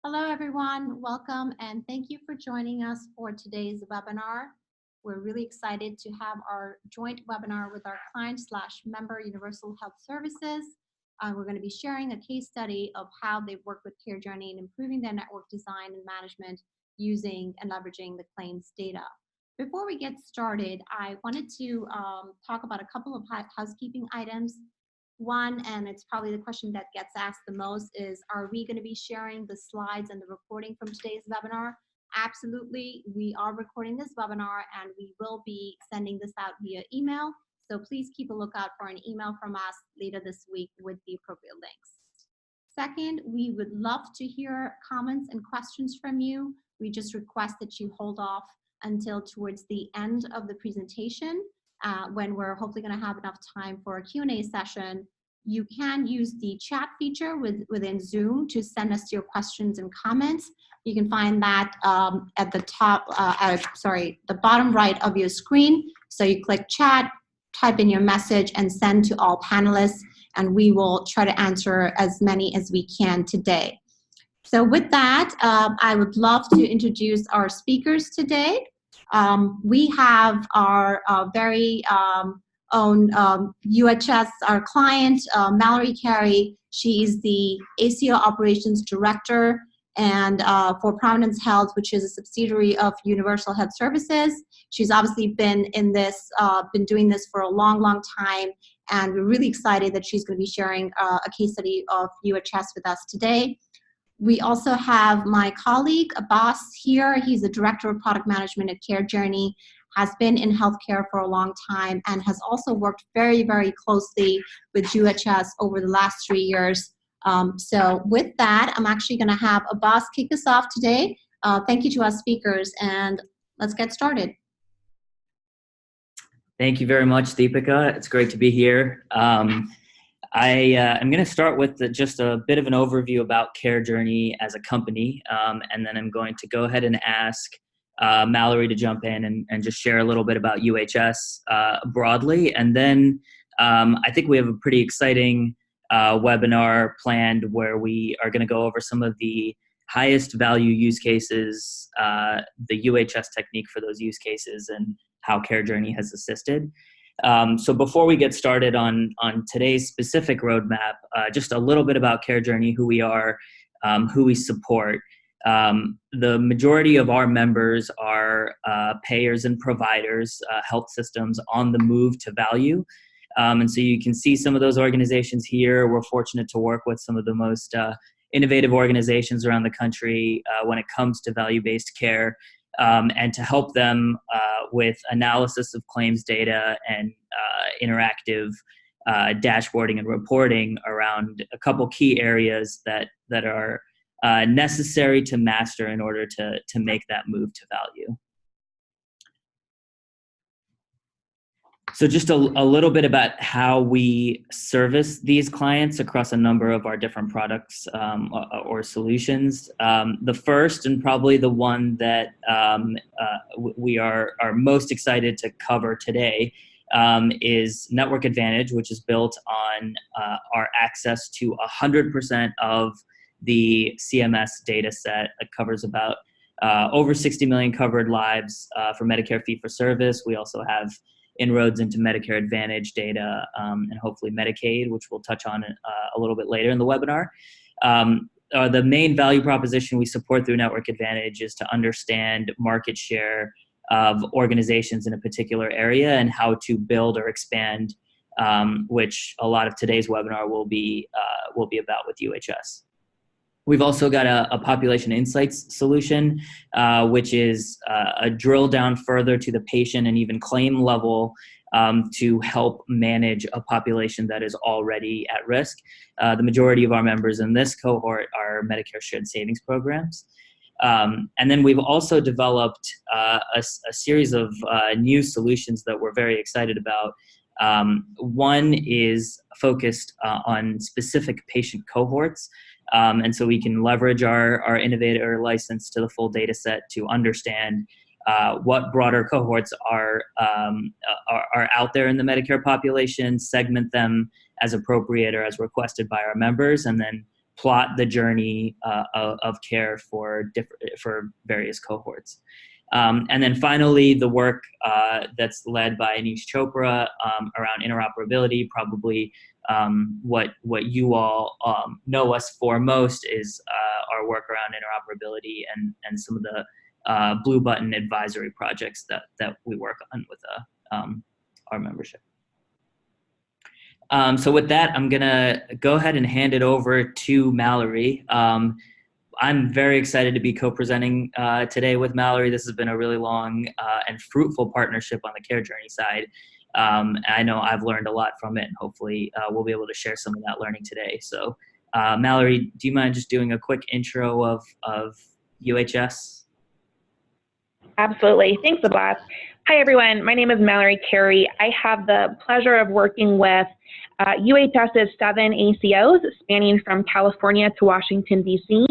Hello, everyone. Welcome, and thank you for joining us for today's webinar. We're really excited to have our joint webinar with our client/member Universal Health Services. We're going to be sharing a case study of how they've worked with CareJourney in improving their network design and management using and leveraging the claims data. Before we get started, I wanted to talk about a couple of housekeeping items. One, and it's probably the question that gets asked the most, is are we going to be sharing the slides and the recording from today's webinar? Absolutely. We are recording this webinar and we will be sending this out via email. So please keep a lookout for an email from us later this week with the appropriate links. Second, we would love to hear comments and questions from you. We just request that you hold off until towards the end of the presentation, when we're hopefully going to have enough time for a Q&A session. You can use the chat feature within Zoom to send us your questions and comments. You can find that at the top, the bottom right of your screen. So you click chat, type in your message, and send to all panelists, and we will try to answer as many as we can today. So with that, I would love to introduce our speakers today. We have our very own UHS, our client, Mallory Carey. She is the ACO Operations Director and for Providence Health, which is a subsidiary of Universal Health Services. She's obviously been in this, been doing this for a long, long time, and we're really excited that she's going to be sharing a case study of UHS with us today. We also have my colleague, Abbas, here. He's the Director of Product Management at CareJourney, has been in healthcare for a long time, and has also worked very, very closely with UHS over the last 3 years. So with that, I'm actually going to have Abbas kick us off today. Thank you to our speakers, and let's get started. Thank you very much, Deepika. It's great to be here. I'm going to start with just a bit of an overview about CareJourney as a company, and then I'm going to go ahead and ask Mallory to jump in and just share a little bit about UHS broadly. And then I think we have a pretty exciting webinar planned where we are going to go over some of the highest value use cases, the UHS technique for those use cases, and how CareJourney has assisted. So before we get started on today's specific roadmap, just a little bit about CareJourney, who we are, who we support. The majority of our members are payers and providers, health systems on the move to value. And so you can see some of those organizations here. We're fortunate to work with some of the most innovative organizations around the country when it comes to value-based care. And to help them with analysis of claims data and interactive dashboarding and reporting around a couple key areas that are necessary to master in order to make that move to value. So just a little bit about how we service these clients across a number of our different products or solutions. The first, and probably the one that we are most excited to cover today, is Network Advantage, which is built on our access to 100% of the CMS data set. It covers about over 60 million covered lives for Medicare fee-for-service. We also have inroads into Medicare Advantage data and hopefully Medicaid, which we'll touch on a little bit later in the webinar. The main value proposition we support through Network Advantage is to understand market share of organizations in a particular area and how to build or expand, which a lot of today's webinar will be about with UHS. We've also got a population insights solution, which is a drill down further to the patient and even claim level to help manage a population that is already at risk. The majority of our members in this cohort are Medicare Shared Savings Programs. And then we've also developed a series of new solutions that we're very excited about. One is focused on specific patient cohorts. And so we can leverage our innovator license to the full data set to understand what broader cohorts are out there in the Medicare population, segment them as appropriate or as requested by our members, and then plot the journey of care for various cohorts. And then finally, the work that's led by Anish Chopra around interoperability. Probably what you all know us for most is our work around interoperability and some of the blue button advisory projects that we work on with our membership. So with that, I'm gonna go ahead and hand it over to Mallory. I'm very excited to be co-presenting today with Mallory. This has been a really long and fruitful partnership on the care journey side. I know I've learned a lot from it, and hopefully we'll be able to share some of that learning today. So Mallory, do you mind just doing a quick intro of UHS? Absolutely. Thanks, Abbas. Hi, everyone. My name is Mallory Carey. I have the pleasure of working with UHS's 7 ACOs spanning from California to Washington, D.C.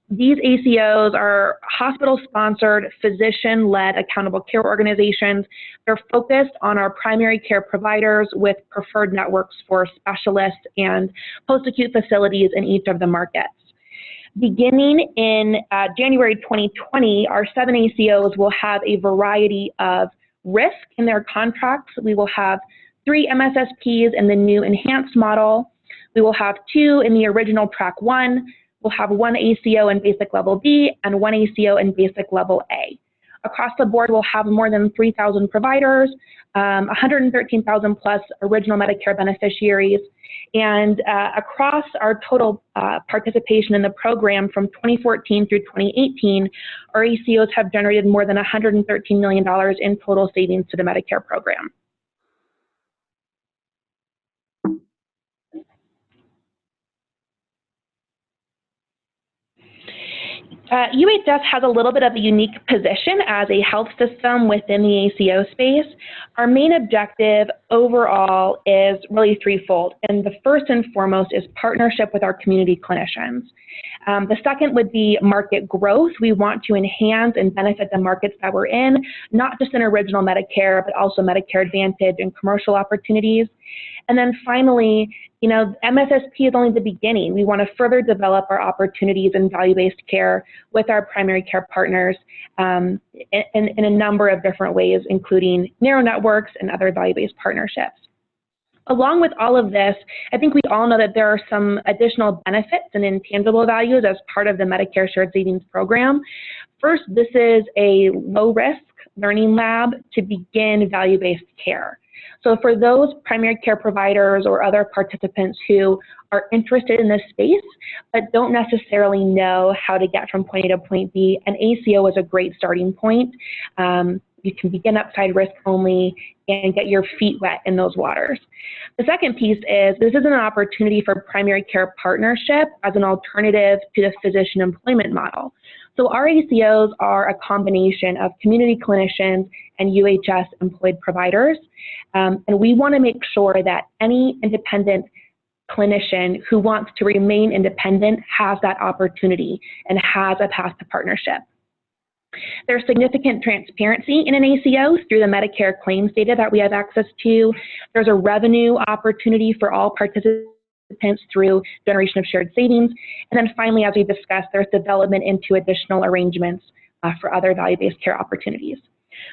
These ACOs are hospital-sponsored, physician-led accountable care organizations. They're focused on our primary care providers with preferred networks for specialists and post-acute facilities in each of the markets. Beginning in January 2020, our 7 ACOs will have a variety of risk in their contracts. We will have 3 MSSPs in the new enhanced model. We will have 2 in the original track 1. We'll have 1 ACO in basic level B and 1 ACO in basic level A. Across the board, we'll have more than 3,000 providers, 113,000 plus original Medicare beneficiaries. And across our total participation in the program from 2014 through 2018, our ACOs have generated more than $113 million in total savings to the Medicare program. UHS has a little bit of a unique position as a health system within the ACO space. Our main objective overall is really threefold, and the first and foremost is partnership with our community clinicians. The second would be market growth. We want to enhance and benefit the markets that we're in, not just in original Medicare, but also Medicare Advantage and commercial opportunities. And then finally, you know, MSSP is only the beginning. We want to further develop our opportunities in value-based care with our primary care partners in a number of different ways, including narrow networks and other value-based partnerships. Along with all of this, I think we all know that there are some additional benefits and intangible values as part of the Medicare Shared Savings Program. First, this is a low-risk learning lab to begin value-based care. So for those primary care providers or other participants who are interested in this space but don't necessarily know how to get from point A to point B, an ACO is a great starting point. You can begin upside risk only and get your feet wet in those waters. The second piece is this is an opportunity for primary care partnership as an alternative to the physician employment model. So our ACOs are a combination of community clinicians and UHS employed providers. And we want to make sure that any independent clinician who wants to remain independent has that opportunity and has a path to partnership. There's significant transparency in an ACO through the Medicare claims data that we have access to. There's a revenue opportunity for all participants through generation of shared savings. And then finally, as we discussed, there's development into additional arrangements for other value-based care opportunities.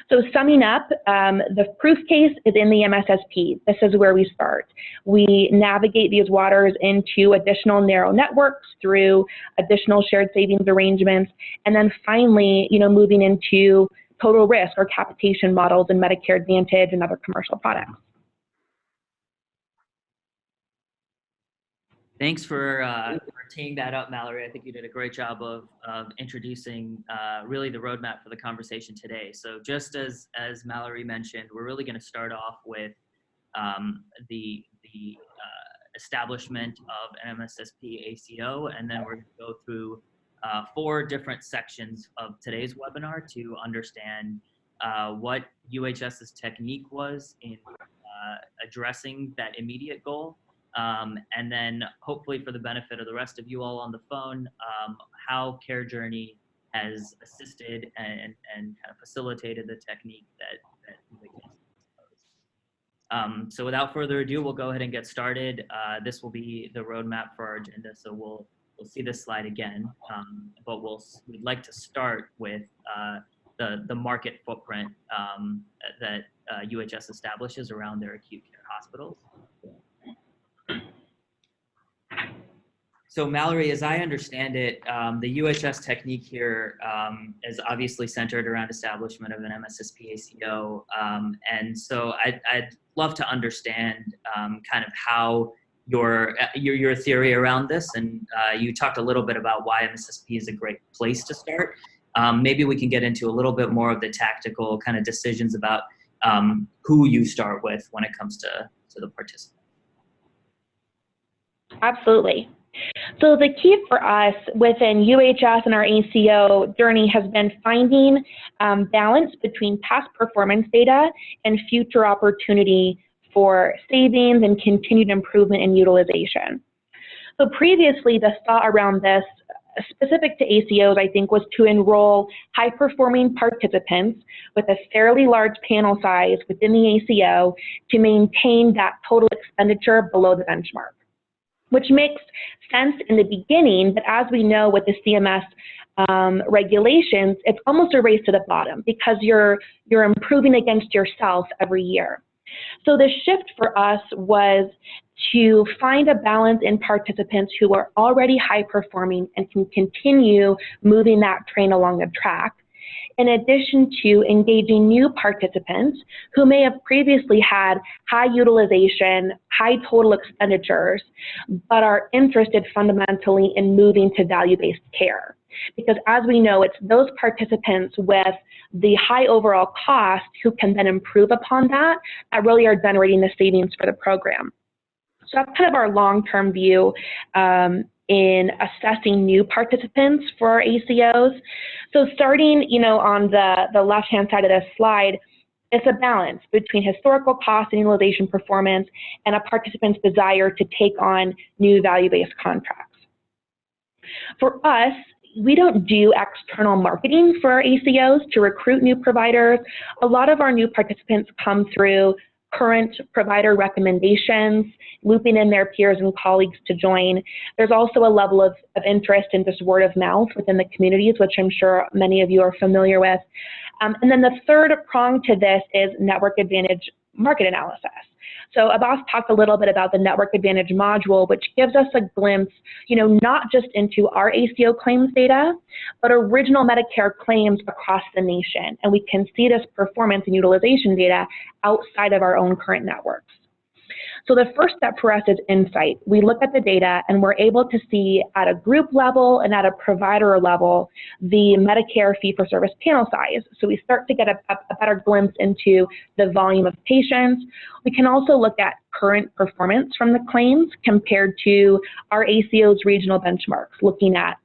So summing up, the proof case is in the MSSP. This is where we start. We navigate these waters into additional narrow networks through additional shared savings arrangements, and then finally, you know, moving into total risk or capitation models in Medicare Advantage and other commercial products. Thanks for teeing that up, Mallory. I think you did a great job of introducing really the roadmap for the conversation today. So just as Mallory mentioned, we're really going to start off with the establishment of an MSSP ACO, and then we're going to go through 4 different sections of today's webinar to understand what UHS's technique was in addressing that immediate goal. And then hopefully for the benefit of the rest of you all on the phone, how Care Journey has assisted and kind of facilitated the technique that UHS proposed. So without further ado, we'll go ahead and get started. This will be the roadmap for our agenda. So we'll see this slide again, but we'd like to start with the market footprint that UHS establishes around their acute care hospitals. So Mallory, as I understand it, the UHS technique here is obviously centered around establishment of an MSSP ACO. And so I'd love to understand kind of how your theory around this. And you talked a little bit about why MSSP is a great place to start. Maybe we can get into a little bit more of the tactical kind of decisions about who you start with when it comes to the participant. Absolutely. So the key for us within UHS and our ACO journey has been finding balance between past performance data and future opportunity for savings and continued improvement in utilization. So previously, the thought around this, specific to ACOs, I think, was to enroll high-performing participants with a fairly large panel size within the ACO to maintain that total expenditure below the benchmark, which makes sense in the beginning, but as we know with the CMS regulations, it's almost a race to the bottom because you're improving against yourself every year. So the shift for us was to find a balance in participants who are already high performing and can continue moving that train along the track, in addition to engaging new participants who may have previously had high utilization, high total expenditures, but are interested fundamentally in moving to value-based care. Because as we know, it's those participants with the high overall cost who can then improve upon that really are generating the savings for the program. So that's kind of our long-term view in assessing new participants for our ACOs. So starting, on the left-hand side of this slide, it's a balance between historical cost and utilization performance and a participant's desire to take on new value-based contracts. For us, we don't do external marketing for our ACOs to recruit new providers. A lot of our new participants come through current provider recommendations, looping in their peers and colleagues to join. There's also a level of interest in just word of mouth within the communities, which I'm sure many of you are familiar with. And then the third prong to this is Network Advantage market analysis. So Abbas talked a little bit about the Network Advantage module, which gives us a glimpse, not just into our ACO claims data, but original Medicare claims across the nation. And we can see this performance and utilization data outside of our own current networks. So the first step for us is insight. We look at the data and we're able to see at a group level and at a provider level the Medicare fee-for-service panel size. So we start to get a better glimpse into the volume of patients. We can also look at current performance from the claims compared to our ACO's regional benchmarks, looking at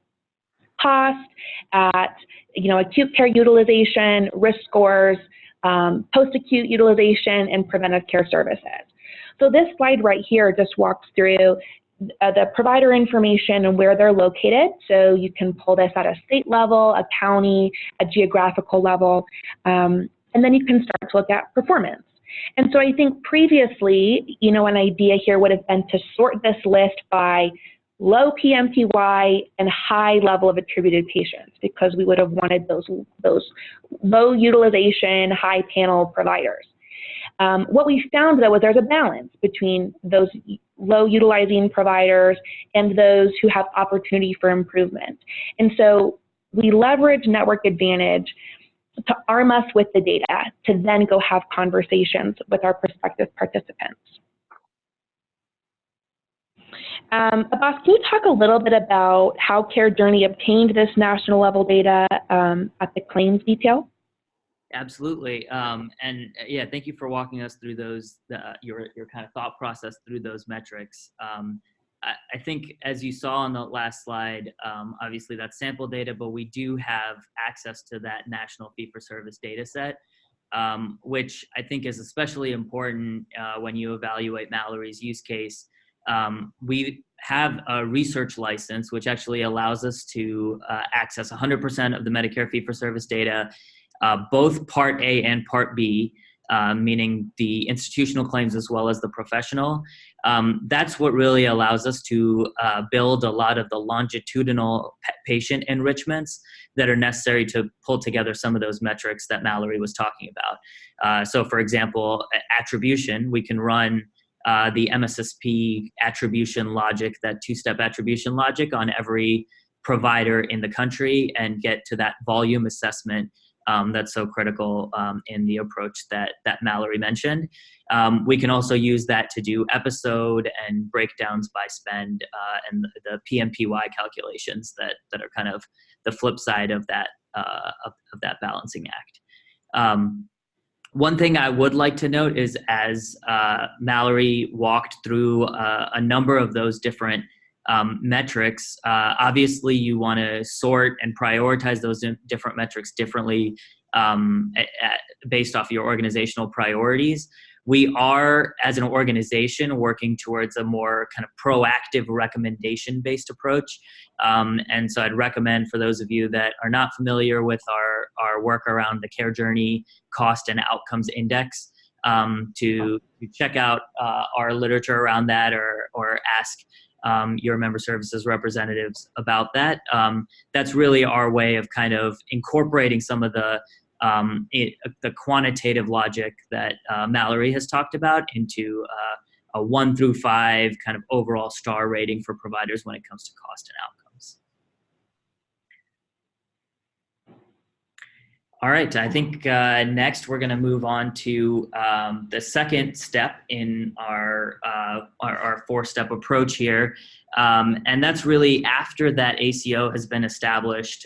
cost, at acute care utilization, risk scores, post-acute utilization, and preventive care services. So this slide right here just walks through the provider information and where they're located. So you can pull this at a state level, a county, a geographical level, and then you can start to look at performance. And so I think previously, an idea here would have been to sort this list by low PMPY and high level of attributed patients, because we would have wanted those low utilization, high panel providers. What we found, though, was there's a balance between those low utilizing providers and those who have opportunity for improvement. And so we leverage Network Advantage to arm us with the data to then go have conversations with our prospective participants. Abbas, can you talk a little bit about how Care Journey obtained this national level data at the claims detail? Absolutely. Yeah, thank you for walking us through those, your kind of thought process through those metrics. I think as you saw on the last slide, obviously that's sample data, but we do have access to that national fee-for-service data set, which I think is especially important when you evaluate Mallory's use case. We have a research license, which actually allows us to access 100% of the Medicare fee-for-service data, both Part A and Part B, meaning the institutional claims as well as the professional. That's what really allows us to build a lot of the longitudinal patient enrichments that are necessary to pull together some of those metrics that Mallory was talking about. So for example, attribution, we can run the MSSP attribution logic, that two-step attribution logic on every provider in the country and get to that volume assessment that's so critical in the approach that Mallory mentioned. We can also use that to do episode and breakdowns by spend and the PMPY calculations that are kind of the flip side of that balancing act. One thing I would like to note is as Mallory walked through a number of those different metrics, obviously you want to sort and prioritize those different metrics differently based off your organizational priorities. We are, as an organization, working towards a more kind of proactive recommendation-based approach. And so I'd recommend for those of you that are not familiar with our work around the Care Journey Cost and Outcomes Index, to check out our literature around that or ask your member services representatives about that. That's really our way of kind of incorporating some of the quantitative logic that Mallory has talked about into a 1 through 5 kind of overall star rating for providers when it comes to cost and outcomes. All right, I think next we're going to move on to the second step in our 4-step approach here. And that's really after that ACO has been established.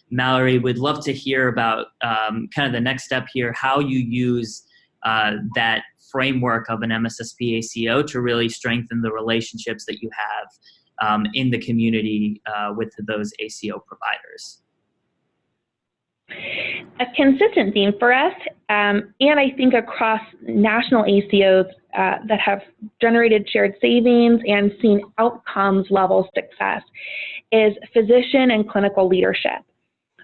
Mallory, would love to hear about kind of the next step here, how you use that framework of an MSSP ACO to really strengthen the relationships that you have in the community with those ACO providers. A consistent theme for us, and I think across national ACOs that have generated shared savings and seen outcomes level success, is physician and clinical leadership.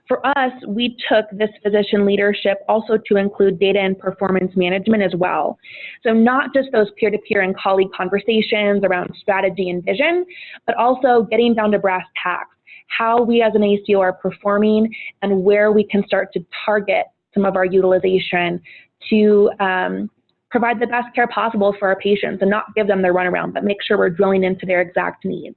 For us, we took this physician leadership also to include data and performance management as well. So not just those peer-to-peer and colleague conversations around strategy and vision, but also getting down to brass tacks, how we as an ACO are performing and where we can start to target some of our utilization to provide the best care possible for our patients and not give them their runaround, but make sure we're drilling into their exact needs.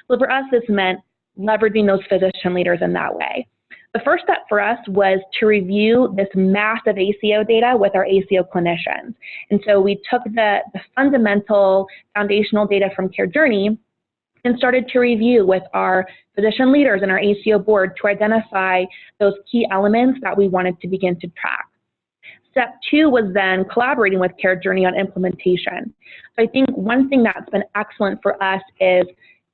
So for us, this meant leveraging those physician leaders in that way. The first step for us was to review this massive ACO data with our ACO clinicians. And so we took the fundamental foundational data from Care Journey and started to review with our physician leaders and our ACO board to identify those key elements that we wanted to begin to track. Step 2 was then collaborating with Care Journey on implementation. So I think one thing that's been excellent for us is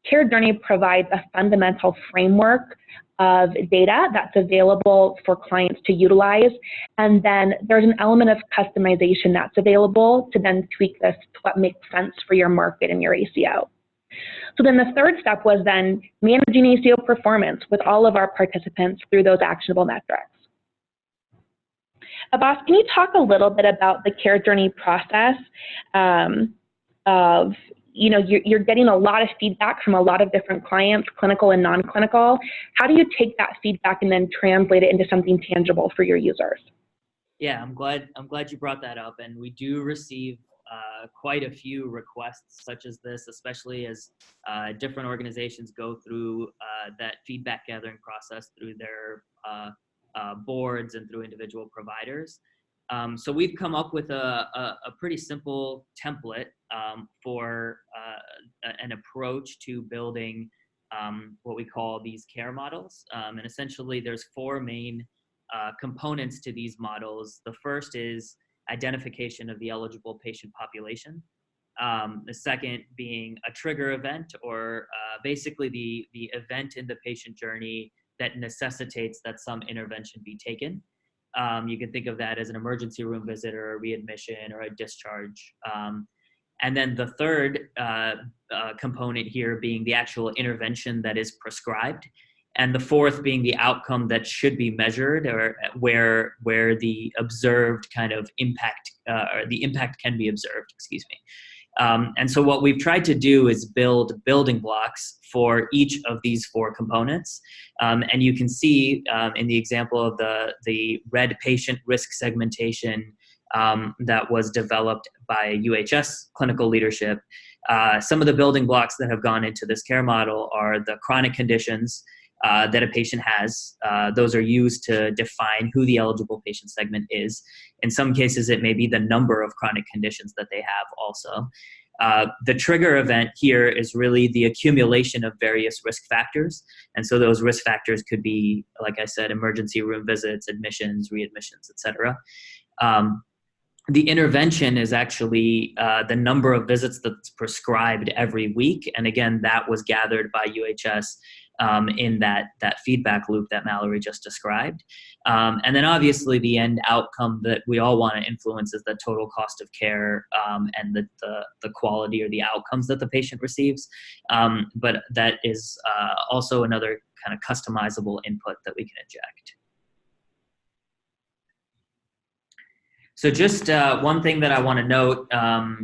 Care Journey provides a fundamental framework of data that's available for clients to utilize, and then there's an element of customization that's available to then tweak this to what makes sense for your market and your ACO. So then the third step was then managing ACO performance with all of our participants through those actionable metrics. Abbas, can you talk a little bit about the Care Journey process of, you know, you're getting a lot of feedback from a lot of different clients, clinical and non-clinical. How do you take that feedback and then translate it into something tangible for your users? Yeah, I'm glad you brought that up, and we do receive quite a few requests such as this, especially as different organizations go through that feedback gathering process through their boards and through individual providers. So we've come up with a pretty simple template for an approach to building what we call these care models. And essentially there's 4 main components to these models. The first is identification of the eligible patient population. The second being a trigger event, or basically the event in the patient journey that necessitates that some intervention be taken. You can think of that as an emergency room visit or a readmission or a discharge. And then the third component here being the actual intervention that is prescribed. and the fourth being the outcome that should be measured, or where the observed kind of impact, or the impact can be observed, excuse me. And so what we've tried to do is build building blocks for each of these four components. And you can see in the example of the red patient risk segmentation that was developed by UHS clinical leadership, some of the building blocks that have gone into this care model are the chronic conditions that a patient has. Those are used to define who the eligible patient segment is. In some cases, it may be the number of chronic conditions that they have also. The trigger event here is really the accumulation of various risk factors. And so those risk factors could be, like I said, emergency room visits, admissions, readmissions, et cetera. The intervention is actually the number of visits that's prescribed every week. And again, that was gathered by UHS in that feedback loop that Mallory just described. And then obviously the end outcome that we all want to influence is the total cost of care and the quality or the outcomes that the patient receives. But that is also another kind of customizable input that we can inject. So just one thing that I want to note,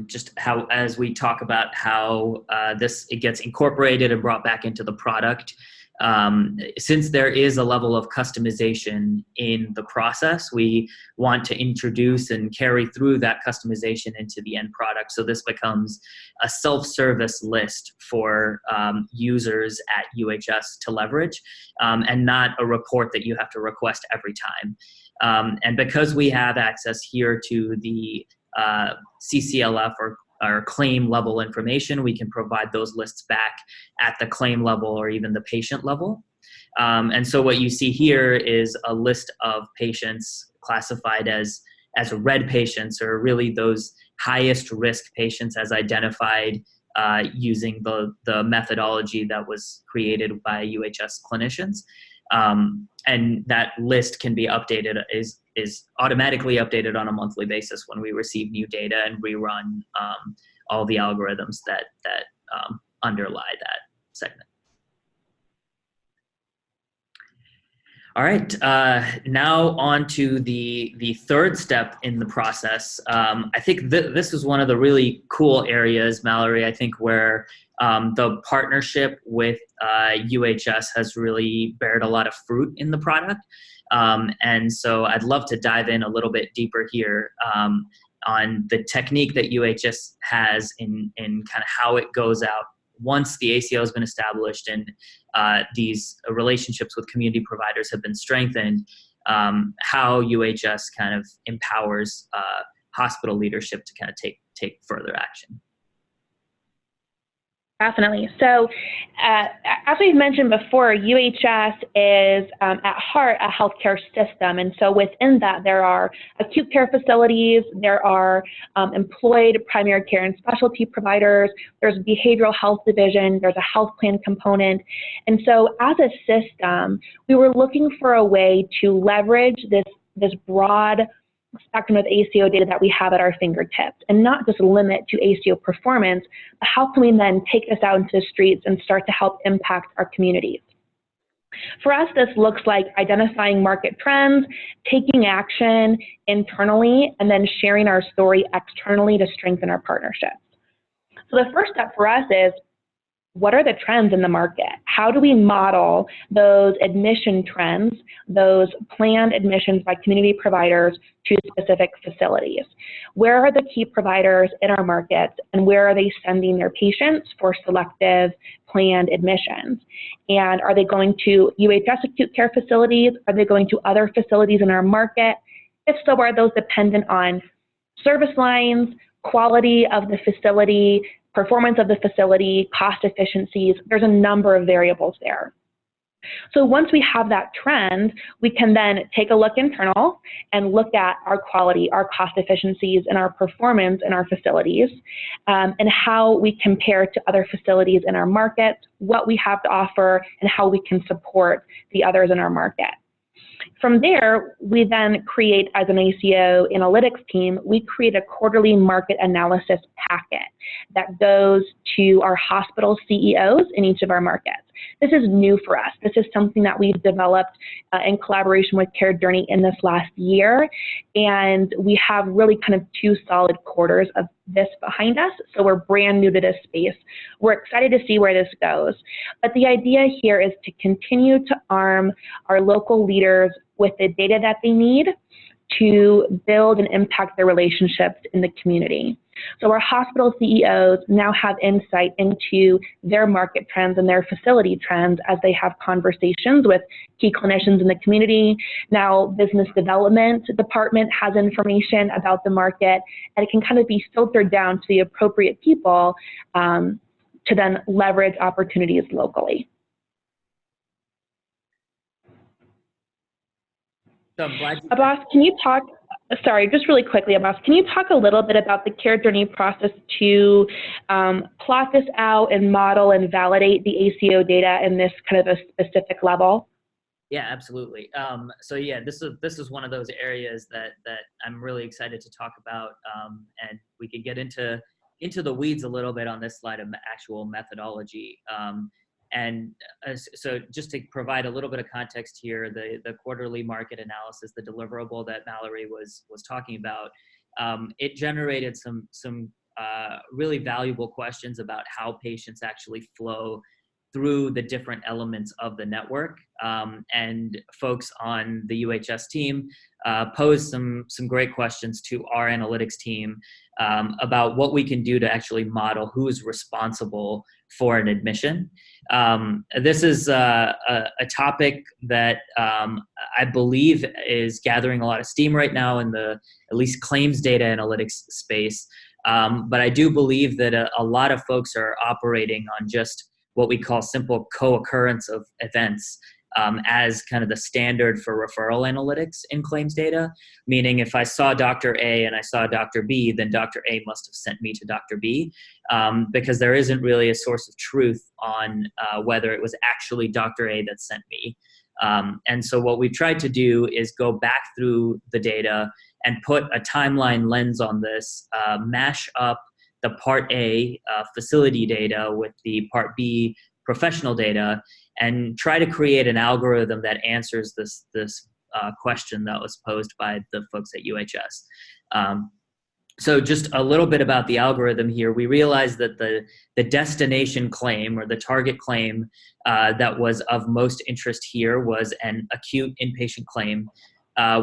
just how, as we talk about how it gets incorporated and brought back into the product, since there is a level of customization in the process, we want to introduce and carry through that customization into the end product. So this becomes a self-service list for users at UHS to leverage, and not a report that you have to request every time. And because we have access here to the CCLF or claim level information, we can provide those lists back at the claim level or even the patient level. And so what you see here is a list of patients classified as red patients, or really those highest risk patients as identified using the methodology that was created by UHS clinicians. And that list can be updated, is automatically updated on a monthly basis when we receive new data and rerun all the algorithms that underlie that segment. All right, now on to the third step in the process. I think this is one of the really cool areas, Mallory, I think, where the partnership with UHS has really bared a lot of fruit in the product. And so I'd love to dive in a little bit deeper here on the technique that UHS has in kind of how it goes out once the ACO has been established and these relationships with community providers have been strengthened, how UHS kind of empowers hospital leadership to kind of take further action. Definitely. So as we've mentioned before, UHS is at heart a healthcare system. And so within that, there are acute care facilities, there are employed primary care and specialty providers, there's a behavioral health division, there's a health plan component. And so as a system, we were looking for a way to leverage this broad spectrum of ACO data that we have at our fingertips, and not just limit to ACO performance, but how can we then take this out into the streets and start to help impact our communities? For us, this looks like identifying market trends, taking action internally, and then sharing our story externally to strengthen our partnerships. So the first step for us is, what are the trends in the market? How do we model those admission trends, those planned admissions by community providers to specific facilities? Where are the key providers in our markets, and where are they sending their patients for selective planned admissions? And are they going to UHS acute care facilities? Are they going to other facilities in our market? If so, are those dependent on service lines, quality of the facility, performance of the facility, cost efficiencies? There's a number of variables there. So once we have that trend, we can then take a look internal and look at our quality, our cost efficiencies, and our performance in our facilities, and how we compare to other facilities in our market, what we have to offer, and how we can support the others in our market. From there, we then create, as an ACO analytics team, we create a quarterly market analysis packet that goes to our hospital CEOs in each of our markets. This is new for us. This is something that we've developed in collaboration with CareJourney in this last year, and we have really kind of 2 solid quarters of this behind us, so we're brand new to this space. We're excited to see where this goes, but the idea here is to continue to arm our local leaders with the data that they need to build and impact their relationships in the community. So our hospital CEOs now have insight into their market trends and their facility trends as they have conversations with key clinicians in the community. Now business development department has information about the market, and it can kind of be filtered down to the appropriate people to then leverage opportunities locally. So I'm glad Abbas, can you talk, sorry, just really quickly, Abbas, can you talk a little bit about the CareJourney process to plot this out and model and validate the ACO data in this kind of a specific level? Yeah, absolutely. So yeah, this is one of those areas that I'm really excited to talk about, and we could get into the weeds a little bit on this slide of actual methodology. So just to provide a little bit of context here, the quarterly market analysis, the deliverable that Mallory was talking about, it generated some really valuable questions about how patients actually flow through the different elements of the network. And folks on the UHS team posed some great questions to our analytics team about what we can do to actually model who is responsible for an admission. This is a topic that I believe is gathering a lot of steam right now in the at least claims data analytics space. But I do believe that a lot of folks are operating on just what we call simple co-occurrence of events as kind of the standard for referral analytics in claims data, meaning if I saw Dr. A and I saw Dr. B, then Dr. A must have sent me to Dr. B, because there isn't really a source of truth on whether it was actually Dr. A that sent me. And so what we've tried to do is go back through the data and put a timeline lens on this, mash up the Part A facility data with the Part B professional data, and try to create an algorithm that answers this question that was posed by the folks at UHS. So just a little bit about the algorithm here. We realized that the destination claim, or the target claim that was of most interest here, was an acute inpatient claim.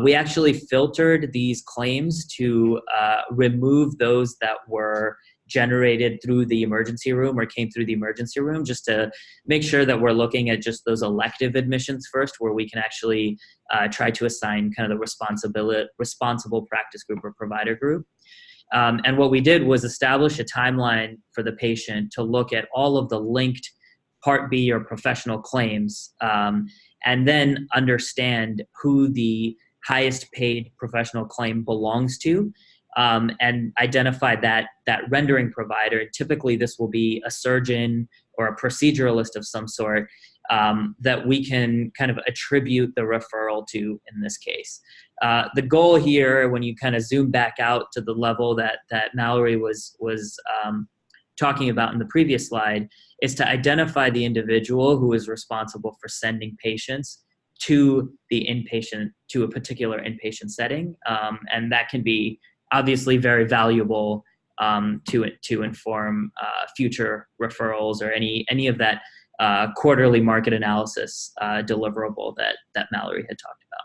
We actually filtered these claims to remove those that were generated through the emergency room or came through the emergency room, just to make sure that we're looking at just those elective admissions first, where we can actually try to assign kind of the responsible practice group or provider group. And what we did was establish a timeline for the patient to look at all of the linked Part B or professional claims, and then understand who the highest paid professional claim belongs to, and identify that rendering provider. Typically, this will be a surgeon or a proceduralist of some sort that we can kind of attribute the referral to in this case. The goal here, when you kind of zoom back out to the level that Mallory was talking about in the previous slide, is to identify the individual who is responsible for sending patients to the inpatient, to a particular inpatient setting. And that can be obviously very valuable to inform future referrals or any of that quarterly market analysis deliverable that Mallory had talked about.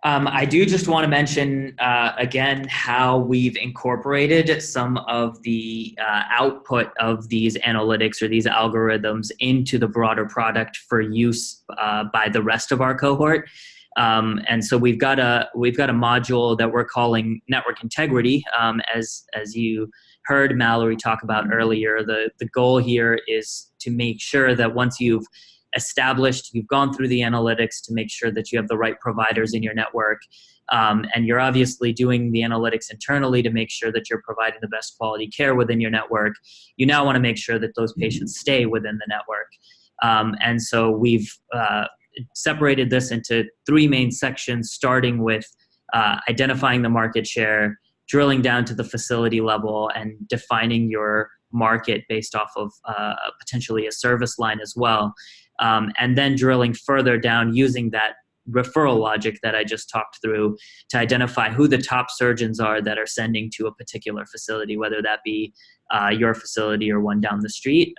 I do just want to mention again how we've incorporated some of the output of these analytics or these algorithms into the broader product for use by the rest of our cohort. And so we've got a module that we're calling Network Integrity. As you heard Mallory talk about earlier, the goal here is to make sure that once you've gone through the analytics to make sure that you have the right providers in your network, and you're obviously doing the analytics internally to make sure that you're providing the best quality care within your network. You now want to make sure that those patients stay within the network. And so we've separated this into 3 main sections, starting with identifying the market share, drilling down to the facility level, and defining your market based off of potentially a service line as well. And then drilling further down using that referral logic that I just talked through to identify who the top surgeons are that are sending to a particular facility, whether that be your facility or one down the street,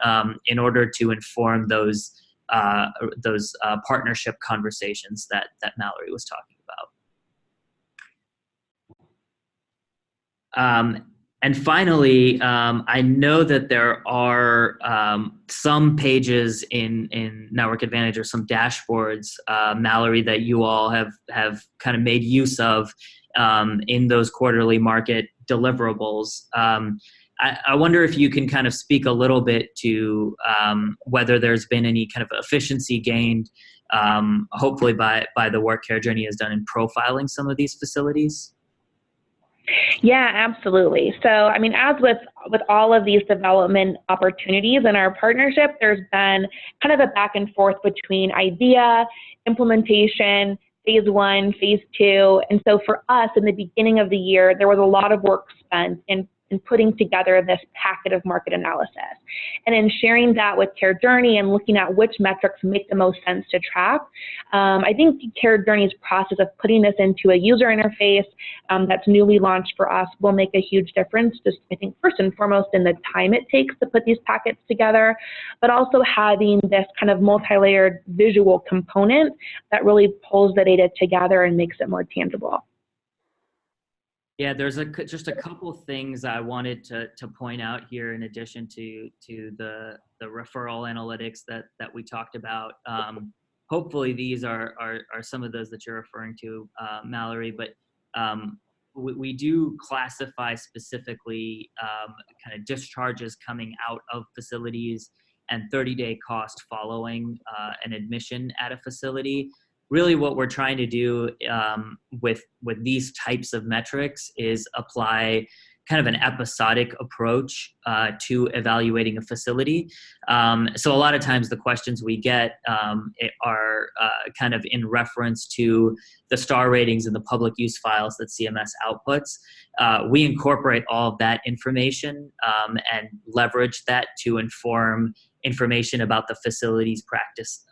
in order to inform those partnership conversations that Mallory was talking about. And finally, I know that there are some pages in Network Advantage or some dashboards, Mallory, that you all have kind of made use of in those quarterly market deliverables. I wonder if you can kind of speak a little bit to whether there's been any kind of efficiency gained, hopefully by the work Care Journey has done in profiling some of these facilities. Yeah, absolutely. So, I mean, as with all of these development opportunities in our partnership, there's been kind of a back and forth between idea, implementation, phase 1, phase 2. And so for us, in the beginning of the year, there was a lot of work spent in putting together this packet of market analysis. And in sharing that with Care Journey and looking at which metrics make the most sense to track, I think Care Journey's process of putting this into a user interface that's newly launched for us will make a huge difference, just I think first and foremost in the time it takes to put these packets together, but also having this kind of multi-layered visual component that really pulls the data together and makes it more tangible. Yeah, there's just a couple things I wanted to point out here in addition to the referral analytics that we talked about. Hopefully these are some of those that you're referring to, Mallory, but we do classify specifically kind of discharges coming out of facilities and 30-day cost following an admission at a facility. Really what we're trying to do with these types of metrics is apply kind of an episodic approach to evaluating a facility. So a lot of times the questions we get are kind of in reference to the star ratings and the public use files that CMS outputs. We incorporate all of that information and leverage that to inform information about the facility's practice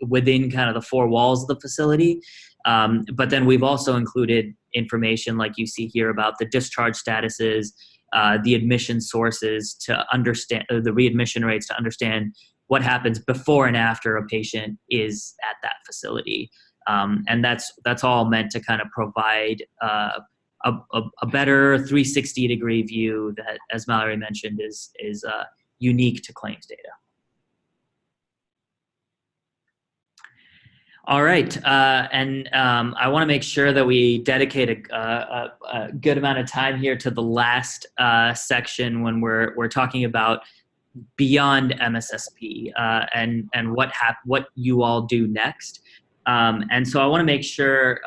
within kind of the four walls of the facility. But then we've also included information like you see here about the discharge statuses, the admission sources to understand, the readmission rates to understand what happens before and after a patient is at that facility. And that's all meant to kind of provide a better 360-degree view that, as Mallory mentioned, is unique to claims data. All right, and I want to make sure that we dedicate a good amount of time here to the last section when we're talking about beyond MSSP and what you all do next. And so I want to make sure,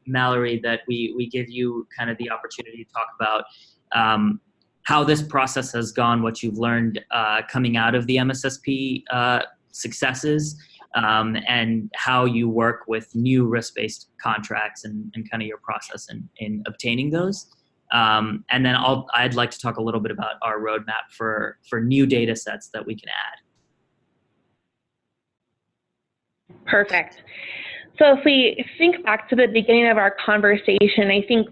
Mallory, that we give you kind of the opportunity to talk about how this process has gone, what you've learned coming out of the MSSP successes, and how you work with new risk-based contracts and kind of your process in obtaining those. And then I'd like to talk a little bit about our roadmap for new data sets that we can add. Perfect. So if we think back to the beginning of our conversation, I think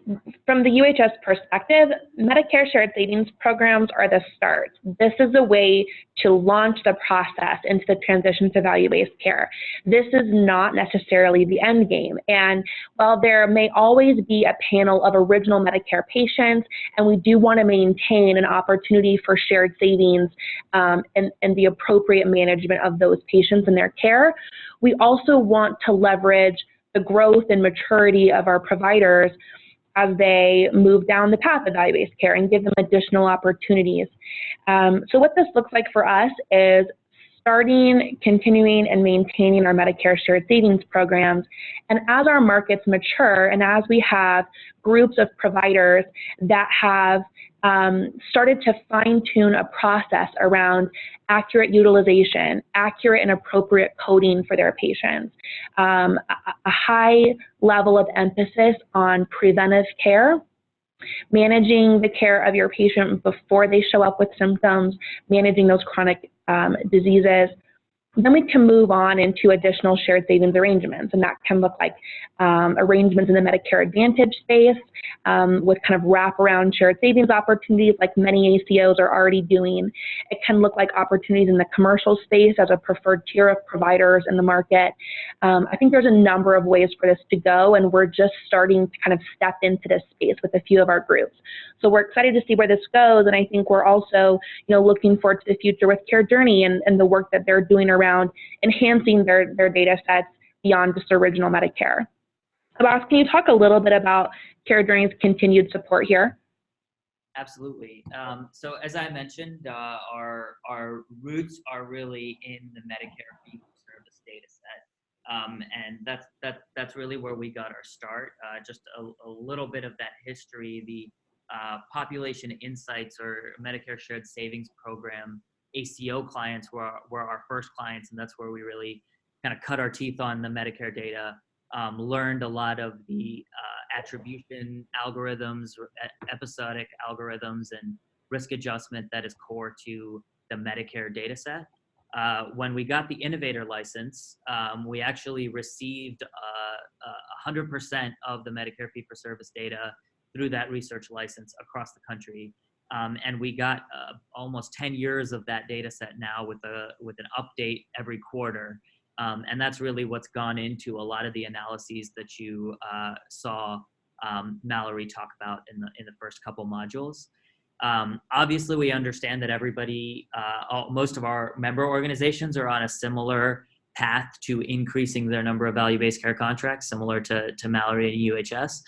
from the UHS perspective, Medicare shared savings programs are the start. This is a way to launch the process into the transition to value-based care. This is not necessarily the end game. And while there may always be a panel of original Medicare patients, and we do want to maintain an opportunity for shared savings and the appropriate management of those patients and their care, we also want to leverage the growth and maturity of our providers as they move down the path of value-based care and give them additional opportunities. So what this looks like for us is starting, continuing, and maintaining our Medicare shared savings programs. And as our markets mature and as we have groups of providers that have started to fine-tune a process around accurate utilization, accurate and appropriate coding for their patients, a high level of emphasis on preventive care, managing the care of your patient before they show up with symptoms, managing those chronic diseases. Then we can move on into additional shared savings arrangements, and that can look like arrangements in the Medicare Advantage space with kind of wraparound shared savings opportunities like many ACOs are already doing. It can look like opportunities in the commercial space as a preferred tier of providers in the market. I think there's a number of ways for this to go, and we're just starting to kind of step into this space with a few of our groups. So we're excited to see where this goes, and I think we're also, looking forward to the future with Care Journey and the work that they're doing around enhancing their data sets beyond just original Medicare. Abbas, can you talk a little bit about Care Journey's continued support here? Absolutely. So as I mentioned, our roots are really in the Medicare fee-for-service data set. And that's really where we got our start. Just a little bit of that history, the Population Insights or Medicare Shared Savings Program ACO clients were our first clients, and that's where we really kind of cut our teeth on the Medicare data, learned a lot of the attribution algorithms, episodic algorithms, and risk adjustment that is core to the Medicare data set. When we got the innovator license, we actually received 100% of the Medicare fee-for-service data through that research license across the country. And we got almost 10 years of that data set now with an update every quarter. And that's really what's gone into a lot of the analyses that you saw Mallory talk about in the first couple modules. Obviously, we understand that most of our member organizations are on a similar path to increasing their number of value-based care contracts, similar to Mallory and UHS.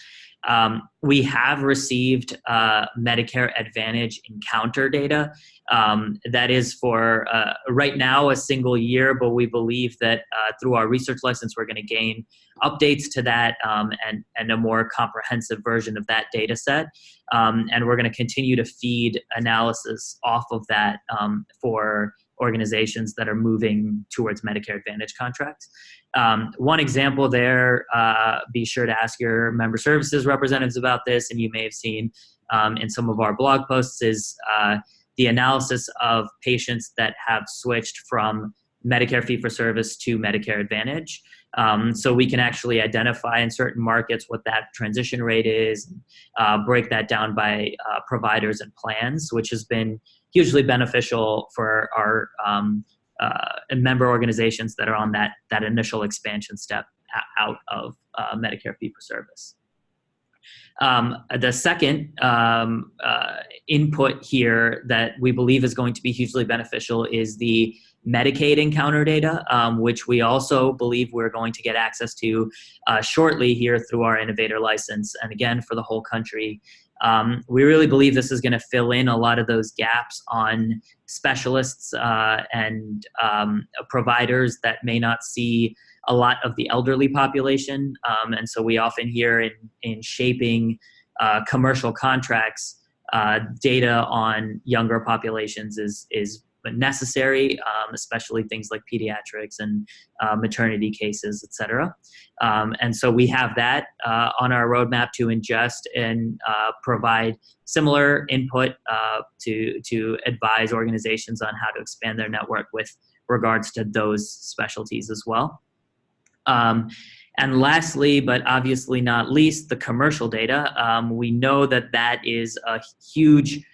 We have received Medicare Advantage encounter data. That is for right now a single year, but we believe that through our research license, we're going to gain updates to that and a more comprehensive version of that data set. And we're going to continue to feed analysis off of that for organizations that are moving towards Medicare Advantage contracts. One example there, be sure to ask your member services representatives about this, and you may have seen in some of our blog posts, is the analysis of patients that have switched from Medicare fee-for-service to Medicare Advantage. So we can actually identify in certain markets what that transition rate is, break that down by providers and plans, which has been hugely beneficial for our member organizations that are on that initial expansion step out of Medicare fee-for-service. The second input here that we believe is going to be hugely beneficial is the Medicaid encounter data, which we also believe we're going to get access to shortly here through our innovator license, and again for the whole country. We really believe this is going to fill in a lot of those gaps on specialists and providers that may not see a lot of the elderly population. And so we often hear in shaping commercial contracts, data on younger populations is necessary, especially things like pediatrics and maternity cases, et cetera. And so we have that on our roadmap to ingest and provide similar input to advise organizations on how to expand their network with regards to those specialties as well. And lastly, but obviously not least, the commercial data. We know that is a huge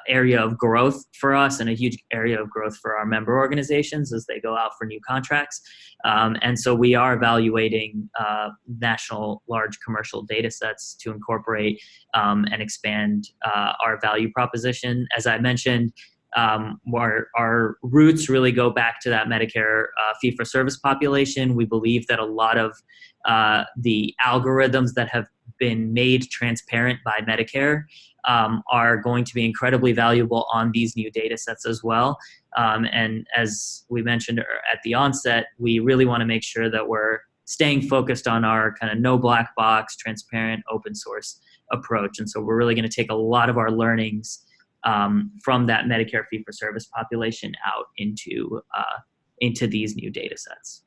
area of growth for us and a huge area of growth for our member organizations as they go out for new contracts. And so we are evaluating national large commercial data sets to incorporate and expand our value proposition. As I mentioned, our roots really go back to that Medicare fee-for-service population. We believe that a lot of the algorithms that have been made transparent by Medicare are going to be incredibly valuable on these new data sets as well. And as we mentioned at the onset, we really want to make sure that we're staying focused on our kind of no black box, transparent, open source approach. And so we're really going to take a lot of our learnings from that Medicare fee-for-service population out into these new data sets.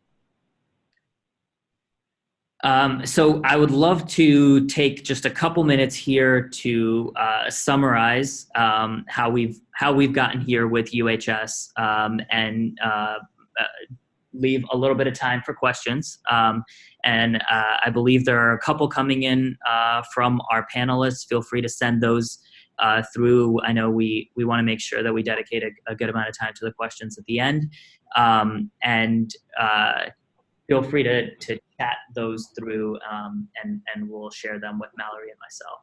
So I would love to take just a couple minutes here to summarize how we've gotten here with UHS, and leave a little bit of time for questions. And I believe there are a couple coming in from our panelists. Feel free to send those through. I know we want to make sure that we dedicate a good amount of time to the questions at the end. And feel free to chat those through, and we'll share them with Mallory and myself.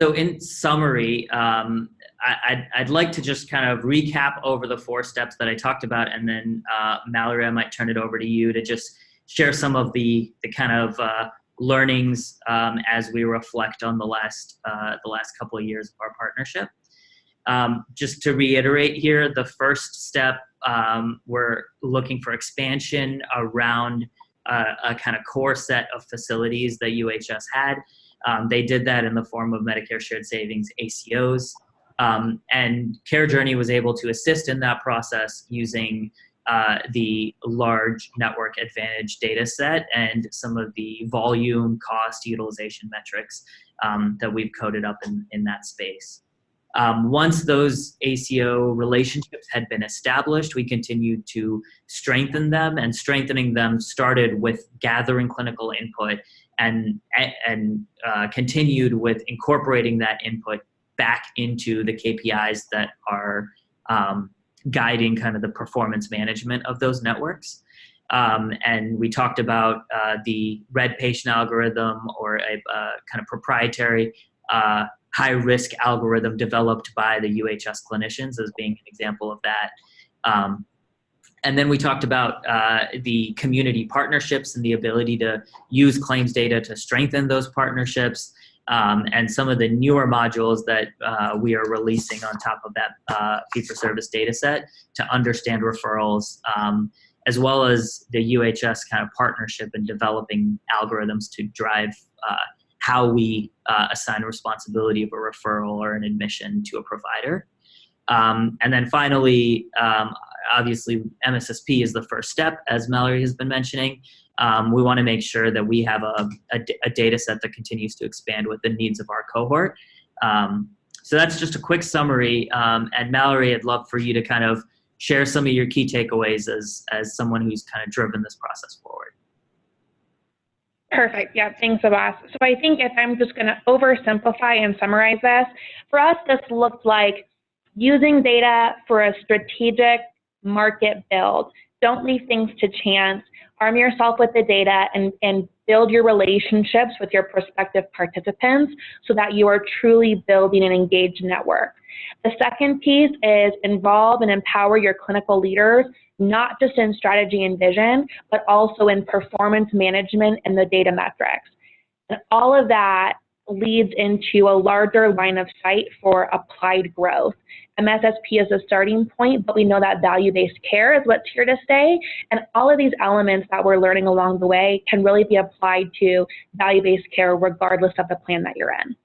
So in summary, I'd like to just kind of recap over the 4 steps that I talked about, and then Mallory, I might turn it over to you to just share some of the kind of learnings as we reflect on the last couple of years of our partnership. Just to reiterate here, the first step, we're looking for expansion around a kind of core set of facilities that UHS had. They did that in the form of Medicare Shared Savings, ACOs, and CareJourney was able to assist in that process using the large network advantage data set and some of the volume, cost, utilization metrics that we've coded up in that space. Once those ACO relationships had been established, we continued to strengthen them, and strengthening them started with gathering clinical input and continued with incorporating that input back into the KPIs that are guiding kind of the performance management of those networks. And we talked about the red patient algorithm, or a kind of proprietary high-risk algorithm developed by the UHS clinicians as being an example of that. And then we talked about the community partnerships and the ability to use claims data to strengthen those partnerships, and some of the newer modules that we are releasing on top of that fee-for-service data set to understand referrals, as well as the UHS kind of partnership in developing algorithms to drive how we assign responsibility of a referral or an admission to a provider. And then finally, obviously, MSSP is the first step, as Mallory has been mentioning. We want to make sure that we have a data set that continues to expand with the needs of our cohort. So that's just a quick summary. And Mallory, I'd love for you to kind of share some of your key takeaways as someone who's kind of driven this process forward. Perfect. Yeah, thanks, Abbas. So I think if I'm just going to oversimplify and summarize this, for us, this looked like using data for a strategic market build. Don't leave things to chance. Arm yourself with the data and build your relationships with your prospective participants so that you are truly building an engaged network. The second piece is involve and empower your clinical leaders, not just in strategy and vision, but also in performance management and the data metrics. And all of that leads into a larger line of sight for applied growth. MSSP is a starting point, but we know that value-based care is what's here to stay. And all of these elements that we're learning along the way can really be applied to value-based care regardless of the plan that you're in.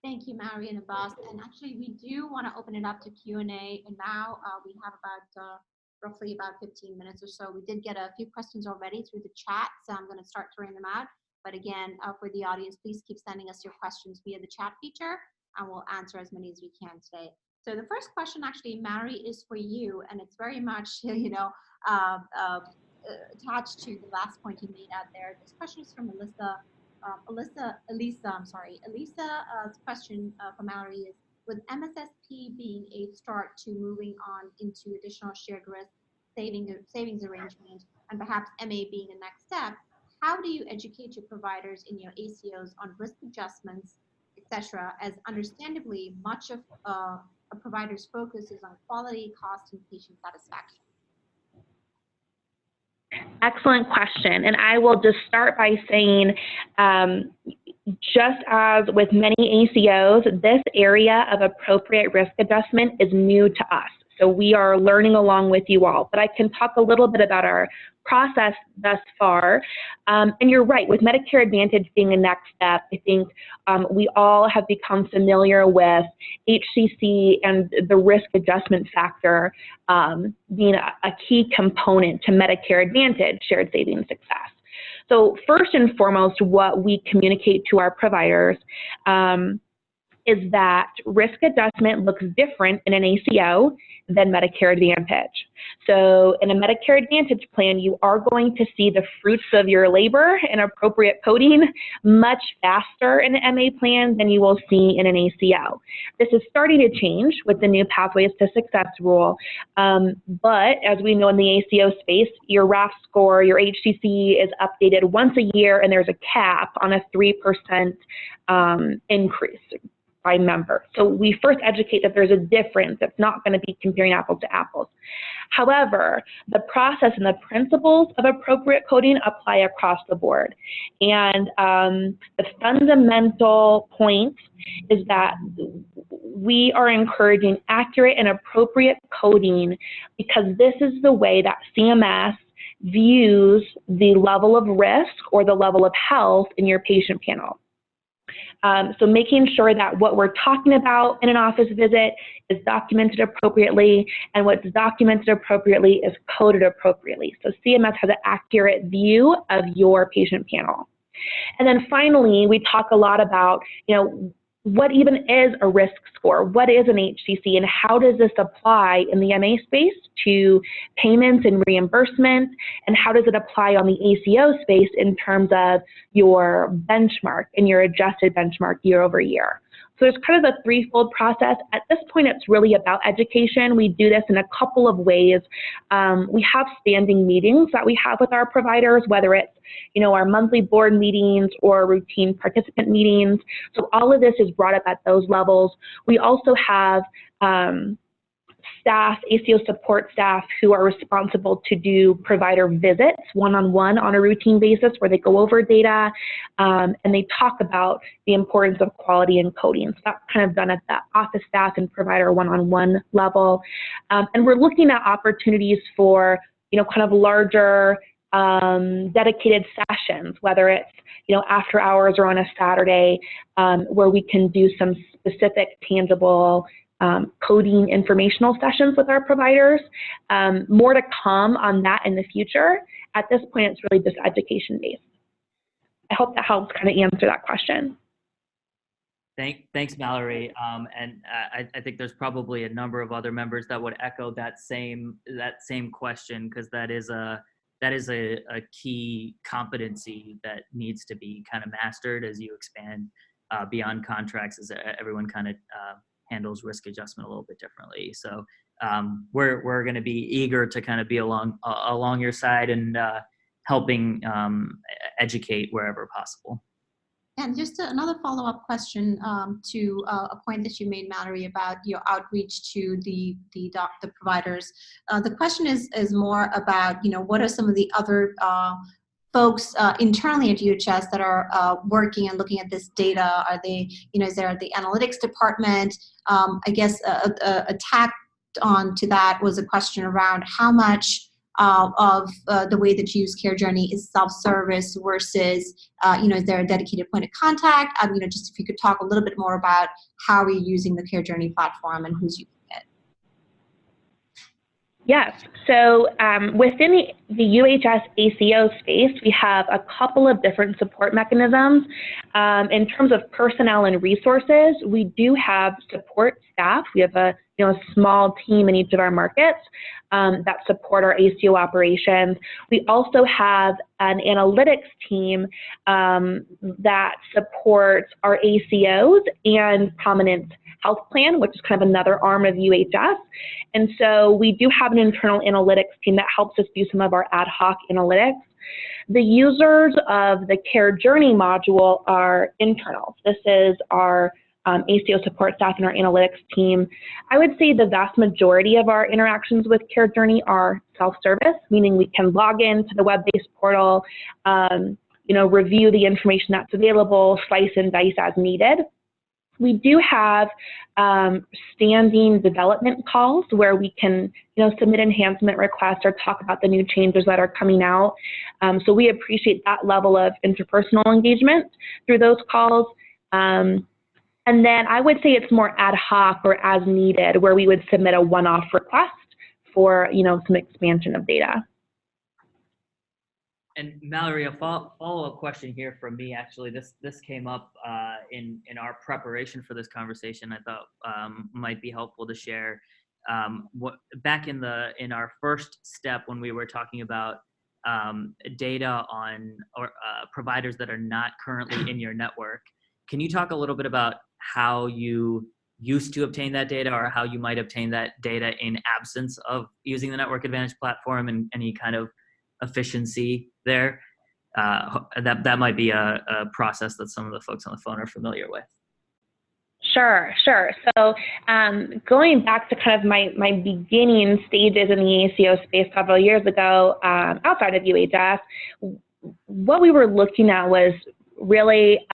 Thank you, Mallory and Abbas. And actually, we do want to open it up to Q&A. And now we have roughly about 15 minutes or so. We did get a few questions already through the chat, so I'm going to start throwing them out. But again, for the audience, please keep sending us your questions via the chat feature, and we'll answer as many as we can today. So the first question, actually, Mallory, is for you, and it's very much, attached to the last point you made out there. This question is from Elisa. Elisa's question for Mallory is, with MSSP being a start to moving on into additional shared risk savings arrangement, and perhaps MA being a next step, how do you educate your providers in your ACOs on risk adjustments, etc., as understandably much of a provider's focus is on quality, cost, and patient satisfaction? Excellent question. And I will just start by saying, just as with many ACOs, this area of appropriate risk adjustment is new to us. So we are learning along with you all. But I can talk a little bit about our process thus far. And you're right, with Medicare Advantage being a next step, I think we all have become familiar with HCC and the risk adjustment factor being a key component to Medicare Advantage shared savings success. So first and foremost, what we communicate to our providers is that risk adjustment looks different in an ACO than Medicare Advantage. So in a Medicare Advantage plan, you are going to see the fruits of your labor and appropriate coding much faster in an MA plan than you will see in an ACO. This is starting to change with the new Pathways to Success rule, but as we know in the ACO space, your RAF score, your HCC is updated once a year, and there's a cap on a 3% increase by member. So we first educate that there's a difference. It's not going to be comparing apples to apples. However, the process and the principles of appropriate coding apply across the board. And the fundamental point is that we are encouraging accurate and appropriate coding because this is the way that CMS views the level of risk or the level of health in your patient panel. So making sure that what we're talking about in an office visit is documented appropriately, and what's documented appropriately is coded appropriately. So CMS has an accurate view of your patient panel. And then finally, we talk a lot about, what even is a risk score? What is an HCC, and how does this apply in the MA space to payments and reimbursement, and how does it apply on the ACO space in terms of your benchmark and your adjusted benchmark year over year? So there's kind of a threefold process. At this point, it's really about education. We do this in a couple of ways. We have standing meetings that we have with our providers, whether it's our monthly board meetings or routine participant meetings. So all of this is brought up at those levels. We also have staff, ACO support staff, who are responsible to do provider visits one-on-one on a routine basis where they go over data and they talk about the importance of quality and coding. So that's kind of done at the office staff and provider one-on-one level. And we're looking at opportunities for, kind of larger dedicated sessions, whether it's, after hours or on a Saturday, where we can do some specific, tangible coding informational sessions with our providers. More to come on that in the future. At this point, it's really just education-based. I hope that helps kind of answer that question. Thanks, Mallory. I think there's probably a number of other members that would echo that same question, because that is a key competency that needs to be kind of mastered as you expand beyond contracts, as everyone kind of handles risk adjustment a little bit differently. So we're going to be eager to kind of be along your side and helping educate wherever possible. And just another follow-up question to a point that you made, Mallory, about your outreach to the providers. The question is more about, what are some of the other folks internally at UHS that are working and looking at this data? Are they, is there the analytics department? I guess a tack on to that was a question around how much of the way that you use Care Journey is self-service versus, is there a dedicated point of contact? Just if you could talk a little bit more about how we're using the Care Journey platform and who's using it. Yes, so within the UHS ACO space, we have a couple of different support mechanisms. In terms of personnel and resources, we do have support staff. We have a small team in each of our markets that support our ACO operations. We also have an analytics team that supports our ACOs and Prominent Health Plan, which is kind of another arm of UHS. And so we do have an internal analytics team that helps us do some of our ad hoc analytics. The users of the Care Journey module are internal. This is our ACO support staff and our analytics team. I would say the vast majority of our interactions with Care Journey are self-service, meaning we can log into the web-based portal, review the information that's available, slice and dice as needed. We do have standing development calls where we can, submit enhancement requests or talk about the new changes that are coming out. So we appreciate that level of interpersonal engagement through those calls. And then I would say it's more ad hoc or as needed, where we would submit a one-off request for, some expansion of data. And Mallory, a follow-up question here from me. Actually, this came up in our preparation for this conversation. I thought might be helpful to share. What back in our first step when we were talking about data on providers that are not currently in your network. Can you talk a little bit about how you used to obtain that data, or how you might obtain that data in absence of using the Network Advantage platform, and any kind of efficiency there? That might be a process that some of the folks on the phone are familiar with. Sure. So going back to kind of my beginning stages in the ACO space several years ago, outside of UHS, what we were looking at was really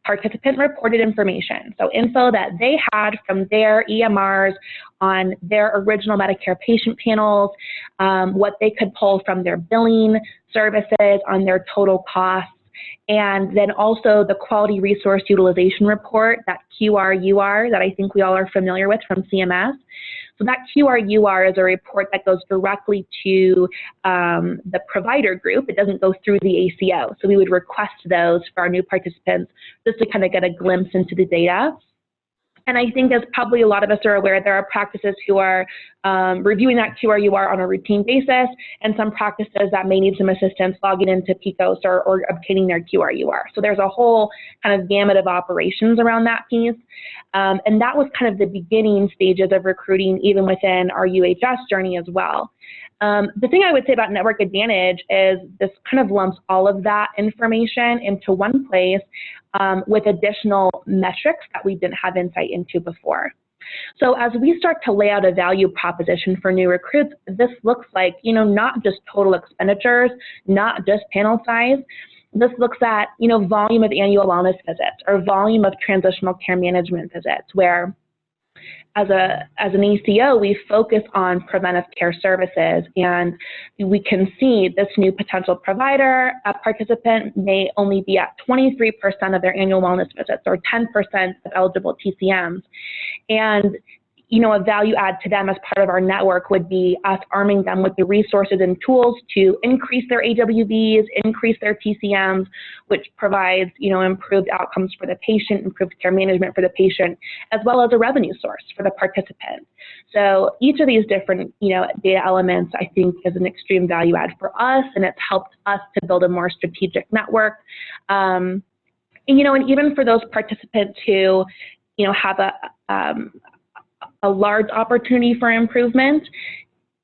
participant reported information. So info that they had from their EMRs on their original Medicare patient panels, what they could pull from their billing services on their total costs, and then also the quality resource utilization report, that QRUR that I think we all are familiar with from CMS. So that QRUR is a report that goes directly to the provider group. It doesn't go through the ACO. So we would request those for our new participants just to kind of get a glimpse into the data. And I think, as probably a lot of us are aware, there are practices who are reviewing that QRUR on a routine basis, and some practices that may need some assistance logging into PICOS or obtaining their QRUR. So there's a whole kind of gamut of operations around that piece. And that was kind of the beginning stages of recruiting, even within our UHS journey as well. The thing I would say about Network Advantage is this kind of lumps all of that information into one place with additional metrics that we didn't have insight into before. So as we start to lay out a value proposition for new recruits, this looks like, not just total expenditures, not just panel size. This looks at, volume of annual wellness visits or volume of transitional care management visits, where as an ACO, we focus on preventive care services, and we can see this new potential provider, a participant may only be at 23% of their annual wellness visits or 10% of eligible TCMs. And a value add to them as part of our network would be us arming them with the resources and tools to increase their AWVs, increase their TCMs, which provides, improved outcomes for the patient, improved care management for the patient, as well as a revenue source for the participant. So each of these different, data elements, I think, is an extreme value add for us, and it's helped us to build a more strategic network. And even for those participants who, have a large opportunity for improvement,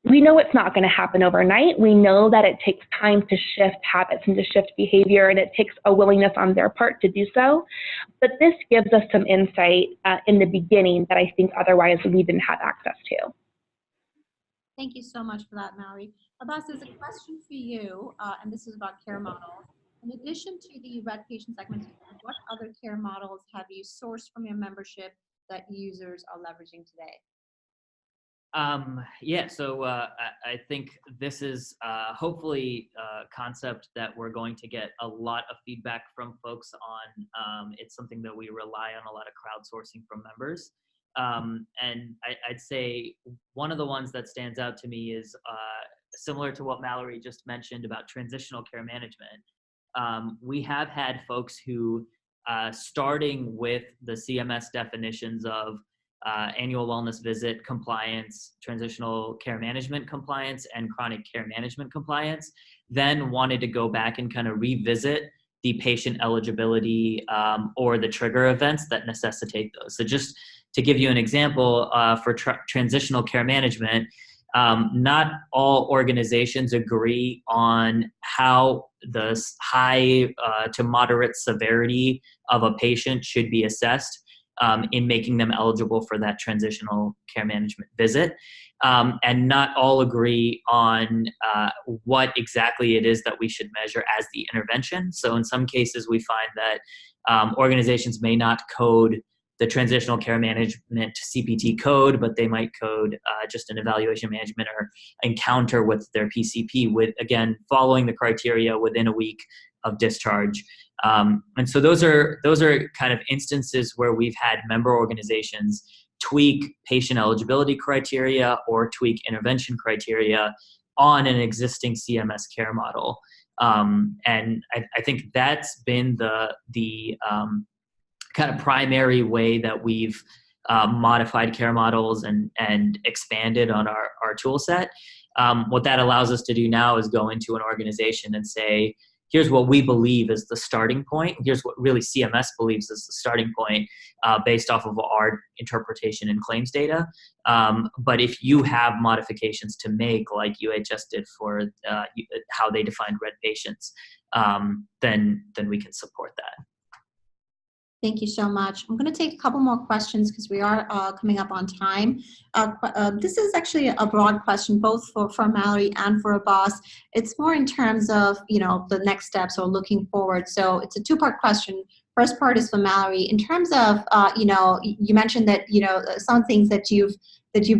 we know it's not going to happen overnight. We know that it takes time to shift habits and to shift behavior, and it takes a willingness on their part to do so. But this gives us some insight in the beginning that I think otherwise we didn't have access to. Thank you so much for that, Mallory. Abbas, there's a question for you, and this is about care models. In addition to the red patient segmentation, what other care models have you sourced from your membership that users are leveraging today? So I think this is hopefully a concept that we're going to get a lot of feedback from folks on. It's something that we rely on a lot of crowdsourcing from members. And I'd say one of the ones that stands out to me is similar to what Mallory just mentioned about transitional care management. We have had folks who, starting with the CMS definitions of annual wellness visit compliance, transitional care management compliance, and chronic care management compliance, then wanted to go back and kind of revisit the patient eligibility or the trigger events that necessitate those. So just to give you an example, for transitional care management, not all organizations agree on how the high to moderate severity of a patient should be assessed in making them eligible for that transitional care management visit. And not all agree on what exactly it is that we should measure as the intervention. So in some cases, we find that organizations may not code the transitional care management CPT code, but they might code just an evaluation management or encounter with their PCP with, again, following the criteria within a week of discharge. And so those are kind of instances where we've had member organizations tweak patient eligibility criteria or tweak intervention criteria on an existing CMS care model. And I think that's been the kind of primary way that we've modified care models and expanded on our tool set. What that allows us to do now is go into an organization and say, here's what we believe is the starting point. Here's what really CMS believes is the starting point based off of our interpretation and claims data. But if you have modifications to make, like UHS did for how they defined red patients, then we can support that. Thank you so much. I'm going to take a couple more questions because we are coming up on time. This is actually a broad question, both for Mallory and for Abbas. It's more in terms of, the next steps or looking forward. So it's a two-part question. First part is for Mallory. In terms of, you mentioned that, some things that you've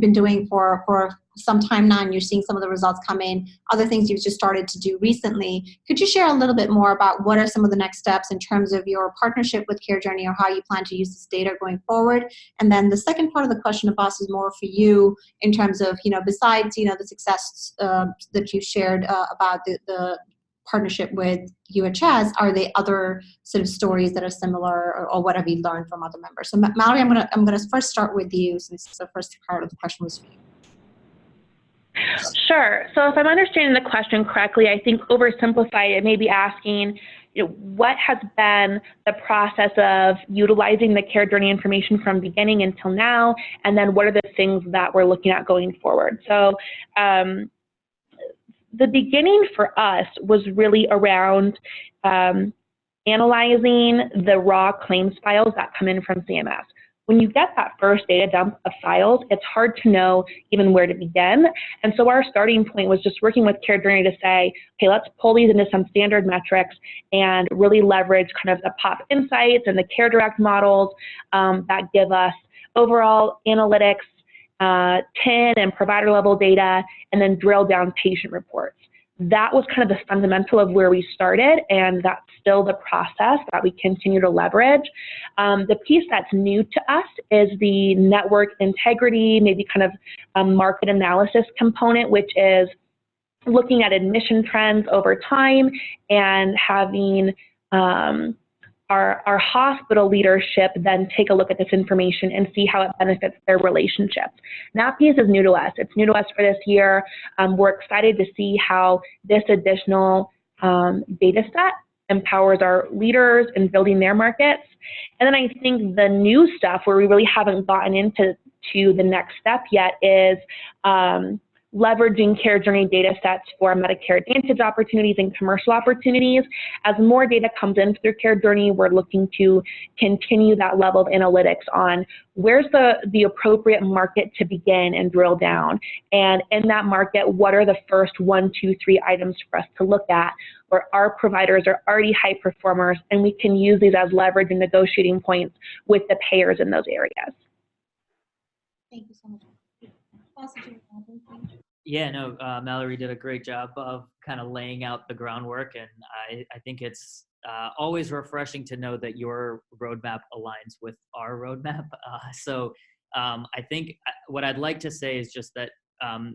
been doing for some time now, and you're seeing some of the results come in, other things you've just started to do recently. Could you share a little bit more about what are some of the next steps in terms of your partnership with CareJourney or how you plan to use this data going forward? And then the second part of the question, Abbas, is more for you in terms of, besides, the success that you shared about the partnership with UHS, are there other sort of stories that are similar, or what have you learned from other members? So Mallory, I'm gonna first start with you, since the first part of the question was for you. Sure. So if I'm understanding the question correctly, I think oversimplified, it may be asking, what has been the process of utilizing the CareJourney information from beginning until now, and then what are the things that we're looking at going forward? So the beginning for us was really around analyzing the raw claims files that come in from CMS. When you get that first data dump of files, it's hard to know even where to begin. And so our starting point was just working with CareJourney to say, okay, let's pull these into some standard metrics and really leverage kind of the POP insights and the CareDirect models that give us overall analytics, TIN and provider level data, and then drill down patient reports. That was kind of the fundamental of where we started, and that's still the process that we continue to leverage. The piece that's new to us is the network integrity, maybe kind of a market analysis component, which is looking at admission trends over time and having our hospital leadership then take a look at this information and see how it benefits their relationships. And that piece is new to us. It's new to us for this year. We're excited to see how this additional data set empowers our leaders in building their markets. And then I think the new stuff where we really haven't gotten into the next step yet is leveraging CareJourney data sets for Medicare Advantage opportunities and commercial opportunities. As more data comes in through CareJourney, we're looking to continue that level of analytics on where's the appropriate market to begin and drill down. And in that market, what are the first 1, 2, 3 items for us to look at where our providers are already high performers, and we can use these as leverage and negotiating points with the payers in those areas. Thank you so much. Yeah, no, Mallory did a great job of kind of laying out the groundwork, and I think it's always refreshing to know that your roadmap aligns with our roadmap. So I think what I'd like to say is just that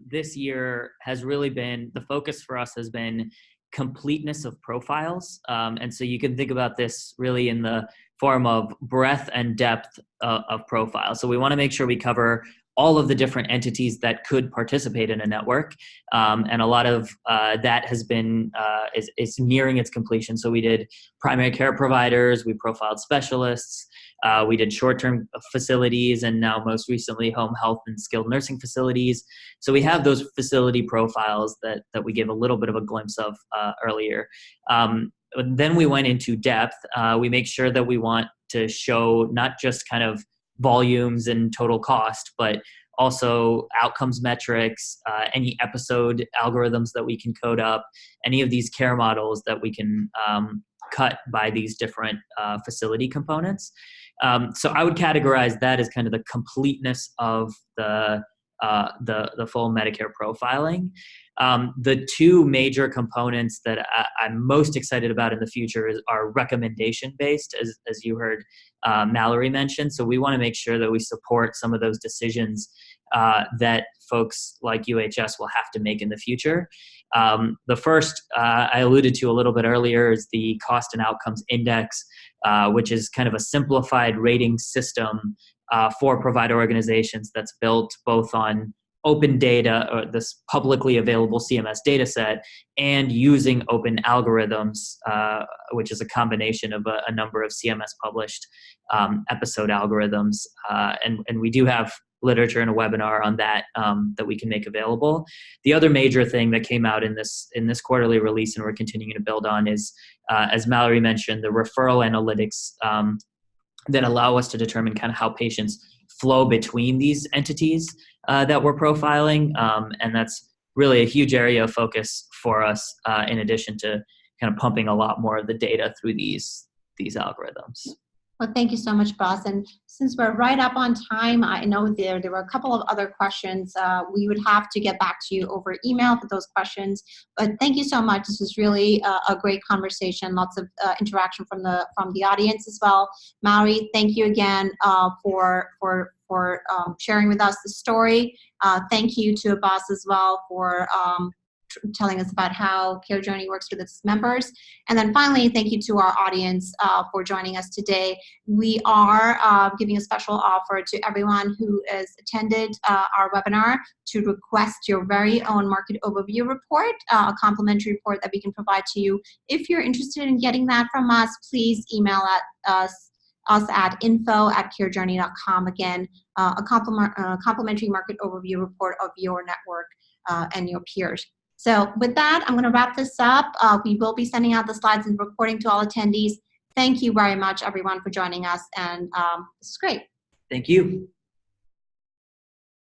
this year has really been, the focus for us has been completeness of profiles. And so you can think about this really in the form of breadth and depth of profiles. So we want to make sure we cover all of the different entities that could participate in a network. And a lot of that has been, is nearing its completion. So we did primary care providers, we profiled specialists, we did short-term facilities, and now most recently home health and skilled nursing facilities. So we have those facility profiles that we gave a little bit of a glimpse of earlier. Then we went into depth. We make sure that we want to show not just kind of volumes and total cost, but also outcomes metrics, any episode algorithms that we can code up, any of these care models that we can cut by these different facility components. So I would categorize that as kind of the completeness of the full Medicare profiling. The two major components that I'm most excited about in the future are recommendation-based, as you heard Mallory mention. So we want to make sure that we support some of those decisions that folks like UHS will have to make in the future. The first I alluded to a little bit earlier is the Cost and Outcomes Index, which is kind of a simplified rating system for provider organizations that's built both on open data, or this publicly available CMS data set, and using open algorithms, which is a combination of a number of CMS published episode algorithms. And we do have literature and a webinar on that that we can make available. The other major thing that came out in this quarterly release, and we're continuing to build on, is, as Mallory mentioned, the referral analytics that allow us to determine kind of how patients flow between these entities that we're profiling. And that's really a huge area of focus for us, in addition to kind of pumping a lot more of the data through these algorithms. Well, thank you so much, Boss. And since we're right up on time, I know there were a couple of other questions. We would have to get back to you over email for those questions. But thank you so much. This was really a great conversation. Lots of interaction from the audience as well. Mallory, thank you again for sharing with us the story. Thank you to Boss as well for telling us about how CareJourney works with its members. And then finally, thank you to our audience for joining us today. We are giving a special offer to everyone who has attended our webinar to request your very own market overview report, a complimentary report that we can provide to you. If you're interested in getting that from us, please email us at info@carejourney.com. Again, a complimentary market overview report of your network and your peers. So with that, I'm going to wrap this up. We will be sending out the slides and recording to all attendees. Thank you very much, everyone, for joining us. And this is great. Thank you.